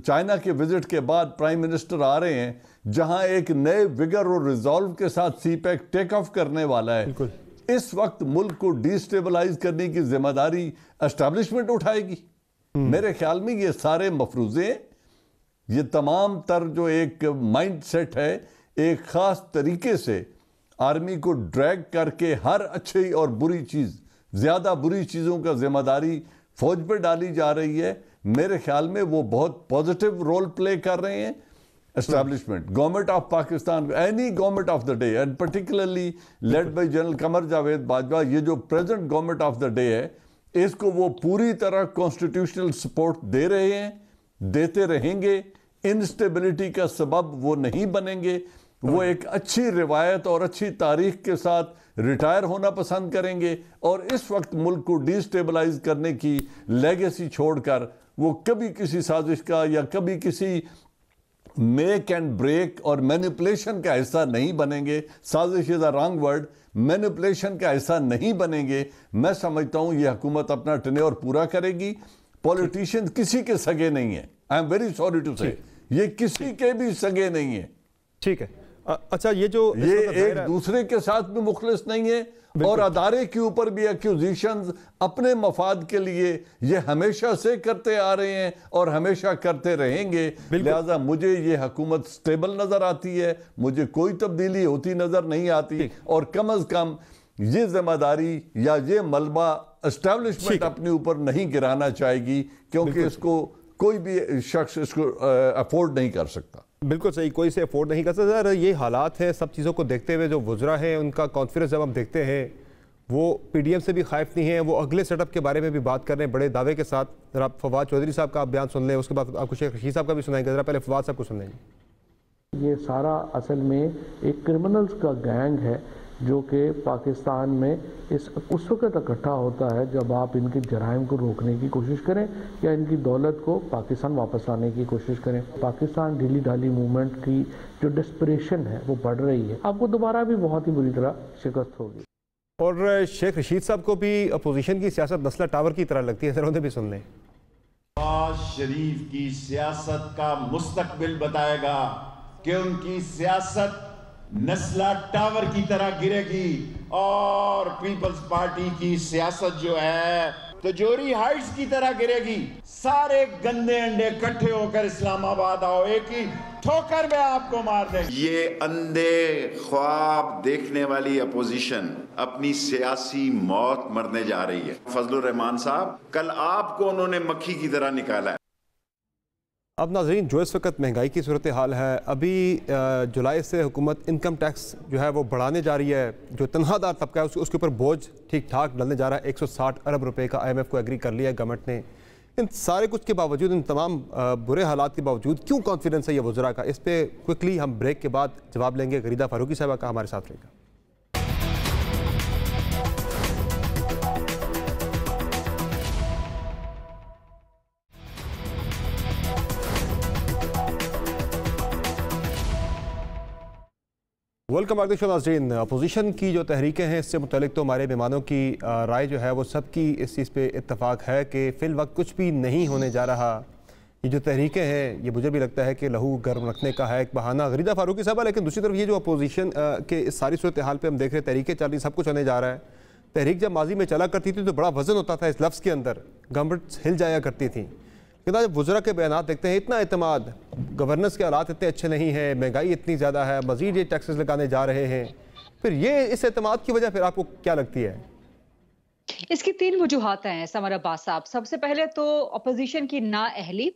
चाइना के विजिट के बाद प्राइम मिनिस्टर आ रहे हैं, जहां एक नए विगर और रिजॉल्व के साथ सीपैक टेक ऑफ करने वाला है, इस वक्त मुल्क को डिस्टेबलाइज करने की जिम्मेदारी एस्टैब्लिशमेंट उठाएगी। मेरे ख्याल में ये सारे मफरूजे, ये तमाम तर जो एक माइंड सेट है, एक खास तरीके से आर्मी को ड्रैग करके हर अच्छी और बुरी चीज़, ज़्यादा बुरी चीज़ों का जिम्मेदारी फौज पे डाली जा रही है। मेरे ख्याल में वो बहुत पॉजिटिव रोल प्ले कर रहे हैं establishment, government of Pakistan, any government of the day, and particularly led by general Qamar Javed Bajwa. ये जो present government of the day है, इसको वो पूरी तरह कॉन्स्टिट्यूशनल सपोर्ट दे रहे हैं, देते रहेंगे। इंस्टेबिलिटी का सबब वो नहीं बनेंगे, वो एक अच्छी रिवायत और अच्छी तारीख के साथ रिटायर होना पसंद करेंगे, और इस वक्त मुल्क को डिस्टेबलाइज करने की लेगेसी छोड़कर वो कभी किसी साजिश का या कभी किसी मेक एंड ब्रेक और मैनिपुलेशन का हिस्सा नहीं बनेंगे। साजिश is a wrong word, manipulation का हिस्सा नहीं बनेंगे। मैं समझता हूं ये हुकूमत अपना टेन्योर पूरा करेगी। पॉलिटिशियंस किसी के सगे नहीं है, I am very sorry to say, ये किसी के भी सगे नहीं है। ठीक है, अच्छा, ये एक दूसरे के साथ भी मुखलिस नहीं है, और अदारे के ऊपर भी एक्यूजिशंस अपने मफाद के लिए ये हमेशा से करते आ रहे हैं और हमेशा करते रहेंगे। लिहाजा मुझे ये हुकूमत स्टेबल नजर आती है, मुझे कोई तब्दीली होती नजर नहीं आती, और कम अज कम ये जिम्मेदारी या ये मलबा एस्टैब्लिशमेंट अपने ऊपर नहीं गिराना चाहेगी, क्योंकि इसको कोई भी शख्स इसको अफोर्ड नहीं कर सकता। बिल्कुल सही, कोई से अफोर्ड नहीं कर सकता। ये हालात है, सब चीज़ों को देखते हुए जो वुज़रा हैं उनका कॉन्फिडेंस जब हम देखते हैं, वो पीडीएम से भी खाइफ नहीं है, वो अगले सेटअप के बारे में भी बात कर रहे हैं बड़े दावे के साथ। जरा फवाद चौधरी साहब का आप बयान सुन लें, उसके बाद आपको शेख रशीद साहब का भी सुनाएंगे। जरा पहले फवाद साहब को सुन लेंगे। ये सारा असल में एक क्रिमिनल्स का गैंग है जो कि पाकिस्तान में उस वक्त इकट्ठा होता है जब आप इनके जराइम को रोकने की कोशिश करें या इनकी दौलत को पाकिस्तान वापस लाने की कोशिश करें। पाकिस्तान ढीली ढाली मूवमेंट की जो डेस्परेशन है वो बढ़ रही है, आपको दोबारा भी बहुत ही बुरी तरह शिकस्त होगी। और शेख रशीद साहब को भी अपोजिशन की सियासत नस्ला टावर की तरह लगती है, सर उन्हें भी सुन लें। नवाज शरीफ की सियासत का मुस्तकबिल बताएगा कि उनकी सियासत नस्ला टावर की तरह गिरेगी और पीपल्स पार्टी की सियासत जो है तिजोरी हाइट्स की तरह गिरेगी। सारे गंदे अंडे इकट्ठे होकर इस्लामाबाद आओ, एक ही ठोकर में आपको मार देंगे। ये अंधे ख्वाब देखने वाली अपोजिशन अपनी सियासी मौत मरने जा रही है। फजलुर रहमान साहब, कल आपको उन्होंने मक्खी की तरह निकाला है। अब नाज़रीन, जो इस वक्त महंगाई की सूरत हाल है, अभी जुलाई से हुकूमत इनकम टैक्स जो है वो बढ़ाने जा रही है। जो तनख्वाहदार तबका है उसके ऊपर बोझ ठीक ठाक डलने जा रहा है। 160 अरब रुपए का IMF को एग्री कर लिया है गवर्नमेंट ने। इन सारे कुछ के बावजूद, इन तमाम बुरे हालात के बावजूद क्यों कॉन्फिडेंस है ये वज़रा का, इस पर क्विकली हम ब्रेक के बाद जवाब लेंगे। गरीदा फारूकी साहब का हमारे साथ रहेगा। वेलकम बैक टू शो नाज़रीन। अपोजिशन की जो तहरीकें हैं इससे मुतल्लिक तो हमारे मेहमानों की राय जो है वो सबकी इस चीज़ पे इत्तफाक है कि फ़िल वक्त कुछ भी नहीं होने जा रहा। ये जो तहरीकें हैं ये मुझे भी लगता है कि लहू गर्म रखने का है एक बहाना। गरीदा फारूकी साहब, लेकिन दूसरी तरफ ये जो अपोजिशन के इस सारी सूरत हाल पर हम देख रहे हैं, तहरीकें चल रही, सब कुछ होने जा रहा है। तहरीक जब माजी में चला करती थी तो बड़ा वजन होता था इस लफ्ज़ के अंदर, गवर्नमेंट हिल जाया करती थी। लेकिन आज वज़रा के बयान देखते हैं, इतना एतमाद, गवर्नेंस के हालात इतने अच्छे नहीं हैं, महंगाई इतनी ज़्यादा है, मज़ीद ये टैक्सेस लगाने जा रहे हैं। फिर ये इस एतमाद की वजह फिर आपको क्या लगती है? इसकी 3 वजूहात हैं समर अब्बास साहब। सबसे पहले तो अपोजिशन की नाअहली।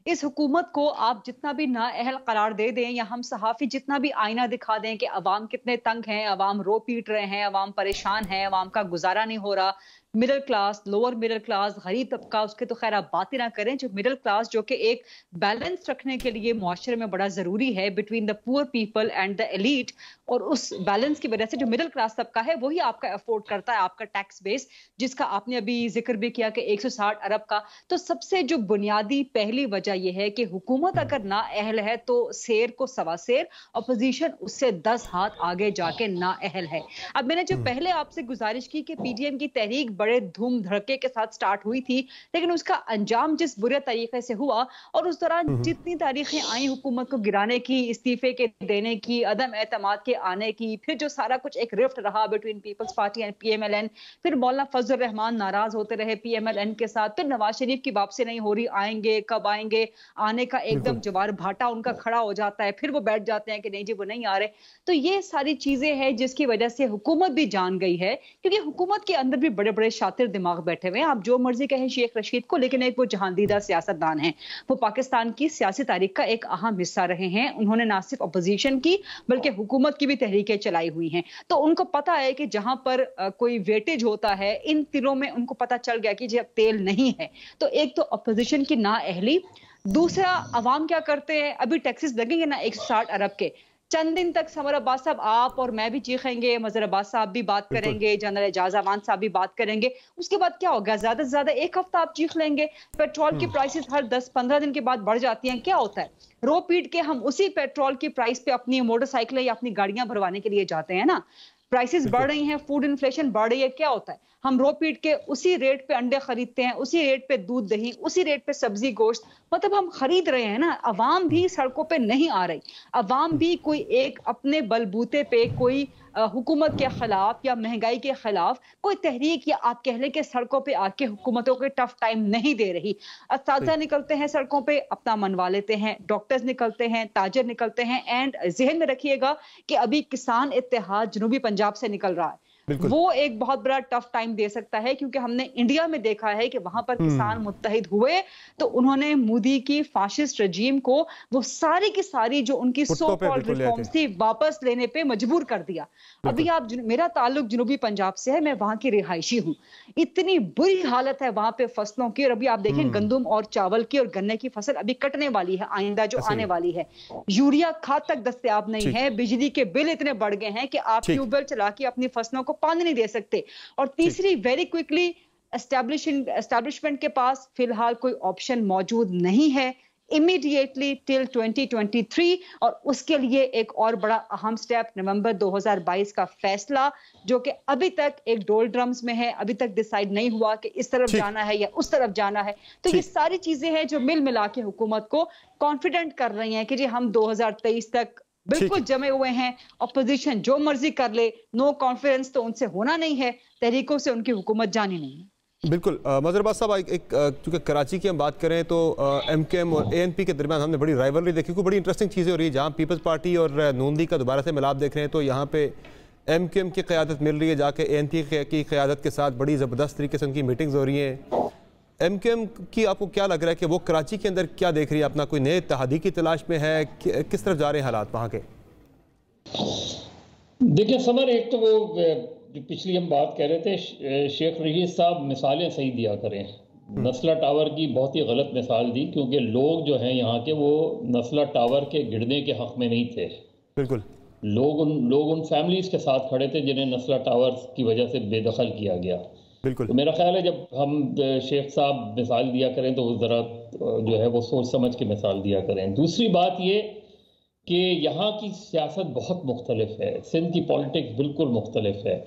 इस हुकूमत को आप जितना भी नाअहल करार दे दें या हम सहाफ़ी जितना भी आईना दिखा दें कि अवाम कितने तंग हैं, अवाम रो पीट रहे हैं, अवाम परेशान है, अवाम का गुजारा नहीं हो रहा, middle class, lower middle class, गरीब तबका, उसके तो खैर आप बात ही ना करें। जो मिडिल क्लास, जो कि एक बैलेंस रखने के लिए मुआशरे में बड़ा ज़रूरी है between the poor people and the elite, और उस बैलेंस की वजह से जो मिडिल क्लास तबका है वही आपका अफोर्ड करता है आपका टैक्स बेस, जिसका आपने अभी जिक्र भी किया कि 160 अरब का। तो सबसे जो बुनियादी पहली वजह यह है कि हुकूमत अगर नाअहल है तो शेर को सवा शेर, अपोजिशन उससे 10 हाथ आगे जाके नाअहल है। अब मैंने जो पहले आपसे गुजारिश की कि पीडीएम की तहरीक बड़े धूम धड़के के साथ स्टार्ट हुई थी, लेकिन उसका अंजाम जिस बुरे तरीके से हुआ और उस दौरान जितनी तारीखें आई हुकूमत को गिराने की, इस्तीफे के देने की, अदम एतमाद के आने की, फिर जो सारा कुछ एक रिफ्ट रहा between Peoples Party and PMLN, फिर मौलाना फजल रहमान नाराज होते रहे PMLN के साथ, फिर नवाज शरीफ की वापसी नहीं हो रही, आएंगे कब आएंगे, आने का एकदम जवार भाटा उनका खड़ा हो जाता है, फिर वो बैठ जाते हैं कि नहीं जी वो नहीं आ रहे। तो ये सारी चीजें हैं जिसकी वजह से हुकूमत भी जान गई है, क्योंकि हुकूमत के अंदर भी बड़े बड़े शातिर दिमाग बैठे हुए हैं। आप जो मर्जी कहें शेख रशीद को, लेकिन एक वो जहांदीदा सियासतदान है, वो पाकिस्तान की सियासी तारीख का एक अहम हिस्सा रहे हैं। उन्होंने ना सिर्फ अपोजिशन की बल्कि हुकूमत की भी तहरीकें चलाई हुई हैं। तो उनको पता है कि जहां पर कोई वेटेज होता है, इन तिलों में उनको पता चल गया कि जब तेल नहीं है। तो एक तो अपोजिशन की नाअहली, दूसरा अवाम क्या करते हैं, अभी टैक्सेस लगेंगे ना 160 अरब के, चंद दिन तक समर अब्बास साहब आप और मैं भी चीखेंगे, मजहर अब्बास साहब भी बात करेंगे, जनरल एजाज अमान साहब भी बात करेंगे, उसके बाद क्या होगा, ज्यादा से ज्यादा 1 हफ्ता आप चीख लेंगे। पेट्रोल की प्राइसेस हर 10-15 दिन के बाद बढ़ जाती हैं, क्या होता है, रो पीट के हम उसी पेट्रोल की प्राइस पे अपनी मोटरसाइकिलें या अपनी गाड़ियां भरवाने के लिए जाते हैं ना। प्राइसेस बढ़ रही हैं, फूड इन्फ्लेशन बढ़ रही है, क्या होता है, हम रो पीट के उसी रेट पे अंडे खरीदते हैं, उसी रेट पे दूध दही, उसी रेट पे सब्जी गोश्त, मतलब हम खरीद रहे हैं ना। अवाम भी सड़कों पे नहीं आ रही, अवाम भी कोई एक अपने बलबूते पे कोई हुकूमत के खिलाफ या महंगाई के खिलाफ कोई तहरीक या आप कह लें कि सड़कों पे आके हुकूमतों के टफ टाइम नहीं दे रही। अस्तादा निकलते हैं सड़कों पे, अपना मनवा लेते हैं, डॉक्टर्स निकलते हैं, ताजर निकलते हैं, एंड जहन में रखिएगा कि अभी किसान इत्तेहाद जनूबी पंजाब से निकल रहा है, वो एक बहुत बड़ा टफ टाइम दे सकता है, क्योंकि हमने इंडिया में देखा है कि वहां पर किसान मुत्तहिद हुए तो उन्होंने मोदी की फाशिस्ट रजीम को वो सारी की सारी जो उनकी सो कॉल्ड रिफॉर्म्स थी वापस लेने पे मजबूर कर दिया। अभी आप मेरा ताल्लुक जनूबी पंजाब से है, मैं वहां की रिहायशी हूँ। इतनी बुरी हालत है वहां पे फसलों की, और अभी आप देखें गंदम और चावल की और गन्ने की फसल अभी कटने वाली है, आइंदा जो आने वाली है। यूरिया खाद तक दस्तयाब नहीं है, बिजली के बिल इतने बढ़ गए हैं कि आप ट्यूबवेल चला के अपनी फसलों को पानी नहीं दे सकते। और तीसरी, वेरी क्विकली एस्टैब्लिशमेंट के पास फिलहाल कोई ऑप्शन मौजूद नहीं है इमीडिएटली टिल 2023, और उसके लिए एक और बड़ा अहम स्टेप नवंबर 2022 का फैसला, जो कि अभी तक एक डोल ड्रम्स में है, अभी तक डिसाइड नहीं हुआ कि इस तरफ जाना है या उस तरफ जाना है। तो ये सारी चीजें हैं जो मिल मिला के हुकूमत को कॉन्फिडेंट कर रही हैं कि जी हम 2023 तक बिल्कुल जमे हुए हैं। अपोजिशन जो मर्जी कर ले, नो कॉन्फिडेंस तो उनसे होना नहीं है, तहरीकों से उनकी हुकूमत जानी नहीं है। बिल्कुल मजहरबाज साहब, चूंकि कराची की हम बात करें तो MKM और ANP के दरमियान हमने बड़ी राइवलरी देखी, कोई बड़ी इंटरेस्टिंग चीज़ें हो रही है। जहाँ पीपल्स पार्टी और नून लीग का दोबारा से मिलाप देख रहे हैं तो यहाँ पे MKM की क़यादत मिल रही है, जाके ANP की क़यादत के साथ बड़ी ज़बरदस्त तरीके से उनकी मीटिंग्स हो रही हैं। MKM की आपको क्या लग रहा है कि वो कराची के अंदर क्या देख रही है, अपना कोई नए इत्तेहादी की तलाश में है, किस तरफ जा रहे हैं हालात वहाँ के? देखिए समर, एक तो वो जो पिछली हम बात कह रहे थे, शेख रशीद साहब मिसालें सही दिया करें। नस्ला टावर की बहुत ही गलत मिसाल दी, क्योंकि लोग जो हैं यहाँ के वो नस्ला टावर के गिरने के हक में नहीं थे। बिल्कुल, लोग उन फैमिलीज के साथ खड़े थे जिन्हें नस्ला टावर की वजह से बेदखल किया गया। बिल्कुल, तो मेरा ख्याल है जब हम शेख साहब मिसाल दिया करें तो ज़रा जो है वो सोच समझ के मिसाल दिया करें। दूसरी बात ये कि यहाँ की सियासत बहुत मुख्तलिफ है, सिंध की पॉलिटिक्स बिल्कुल मुख्तलिफ है।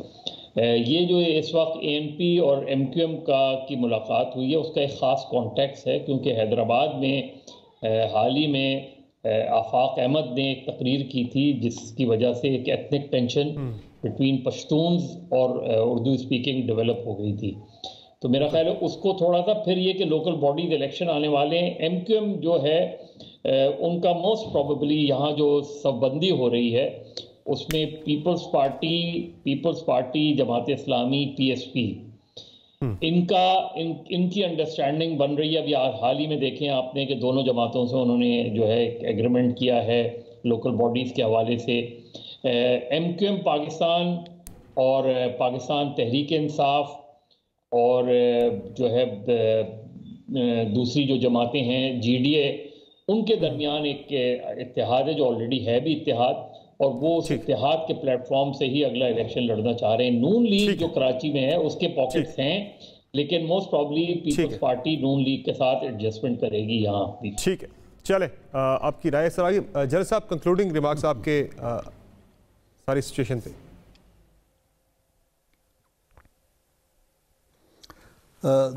ये जो इस वक्त ANP और MQM की मुलाकात हुई है उसका एक ख़ास कॉन्टेक्स्ट है, क्योंकि हैदराबाद में हाल ही में आफाक अहमद ने एक तकरीर की थी जिसकी वजह से एक एथनिक टेंशन बिटवीन पश्तून्स और उर्दू स्पीकिंग डेवलप हो गई थी। तो मेरा ख्याल है उसको थोड़ा सा, फिर ये कि लोकल बॉडीज इलेक्शन आने वाले हैं, MQM जो है उनका मोस्ट प्रोबेबली यहाँ जो सबबंदी हो रही है उसमें peoples party, Jamaat Islami, PSP, इनकी अंडरस्टैंडिंग बन रही है। अभी हाल ही में देखें आपने कि दोनों जमातों से उन्होंने जो है एग्रीमेंट किया है लोकल बॉडीज़ के हवाले से। MQM पाकिस्तान और पाकिस्तान तहरीक इंसाफ और जो है दूसरी जो जमातें हैं GDA, उनके दरमियान एक इत्तेहाद है जो ऑलरेडी है भी इत्तेहाद, और वो उस इत्तेहाद के प्लेटफॉर्म से ही अगला इलेक्शन लड़ना चाह रहे हैं। नून लीग जो कराची में है उसके पॉकेट्स हैं, लेकिन मोस्ट प्रॉब्ली पीपल्स पार्टी नून लीग के साथ एडजस्टमेंट करेगी यहाँ भी। ठीक है, चले आपकी राय सर आगे। जज साहब, कंक्लूडिंग रिमार्क्स आपके सारी सिचुएशन पे।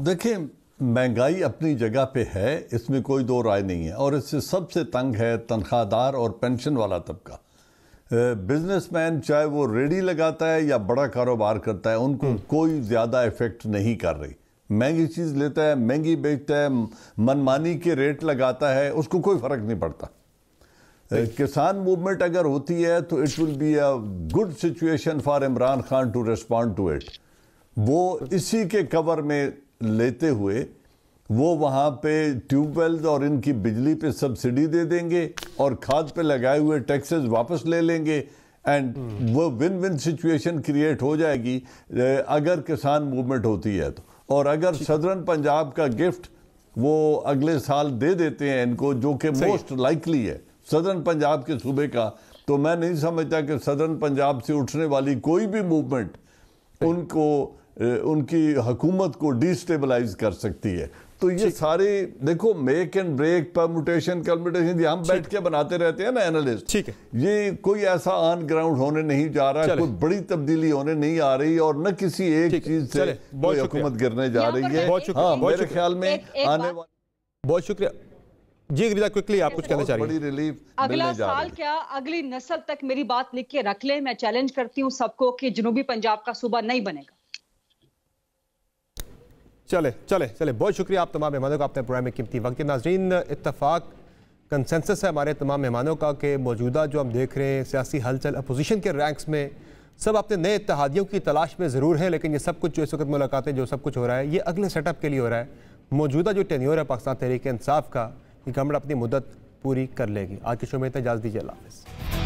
देखिए, महंगाई अपनी जगह पे है, इसमें कोई दो राय नहीं है, और इससे सबसे तंग है तनख्वाहदार और पेंशन वाला तबका। बिजनेसमैन चाहे वो रेडी लगाता है या बड़ा कारोबार करता है, उनको कोई ज़्यादा इफेक्ट नहीं कर रही। महंगी चीज़ लेता है, महंगी बेचता है, मनमानी के रेट लगाता है, उसको कोई फ़र्क नहीं पड़ता। किसान मूवमेंट अगर होती है तो it will be a good situation for Imran Khan to respond to it. वो इसी के कवर में लेते हुए वो वहाँ पे ट्यूबवेल्स और इनकी बिजली पे सब्सिडी दे देंगे और खाद पे लगाए हुए टैक्सेस वापस ले लेंगे, एंड वो विन विन सिचुएशन क्रिएट हो जाएगी अगर किसान मूवमेंट होती है तो। और अगर सदर्न पंजाब का गिफ्ट वो अगले साल दे देते हैं इनको, जो कि मोस्ट लाइकली है सदर्न पंजाब के सूबे का, तो मैं नहीं समझता कि सदर्न पंजाब से उठने वाली कोई भी मूवमेंट उनकी हुकूमत को डिस्टेबलाइज कर सकती है। तो ये सारे देखो, मेक एंड ब्रेक, परमुटेशन, कल्मुटेशन, हम बैठ के बनाते रहते हैं ना एनालिस्ट, ठीक है, ये कोई ऐसा ऑन ग्राउंड होने नहीं जा रहा, कोई बड़ी तब्दीली होने नहीं आ रही, और न किसी एक चीज से कोई हुकूमत गिरने जा रही है। हाँ, मेरे ख्याल में आने वाले। बहुत शुक्रिया जी। गिरिजा, क्विकली आप कुछ कहना चाह रही हैं? बड़ी रिलीफ अगला साल क्या अगली नस्ल तक मेरी बात लिख के रख ले। मैं चैलेंज करती हूँ सबको कि जनूबी पंजाब का सूबा नहीं बनेगा। चले चले चले, बहुत शुक्रिया आप तमाम मेहमानों का अपने प्रोग्राम में कीमती वक्त। नाज़रीन, इत्तफाक कंसेंसस है हमारे तमाम मेहमानों का कि मौजूदा जो हम देख रहे हैं सियासी हलचल, अपोजिशन के रैंक्स में सब अपने नए इत्तेहादियों की तलाश में ज़रूर हैं, लेकिन ये सब कुछ जो इस वक्त मुलाकातें, जो सब कुछ हो रहा है, ये अगले सेटअप के लिए हो रहा है। मौजूदा जो टेन्योर है पाकिस्तान तहरीक इंसाफ का, ये गवर्नमेंट अपनी मुद्दत पूरी कर लेगी। आज के शो में इतना इजाज़त दीजिए। अल्लाह हाफ़िज़।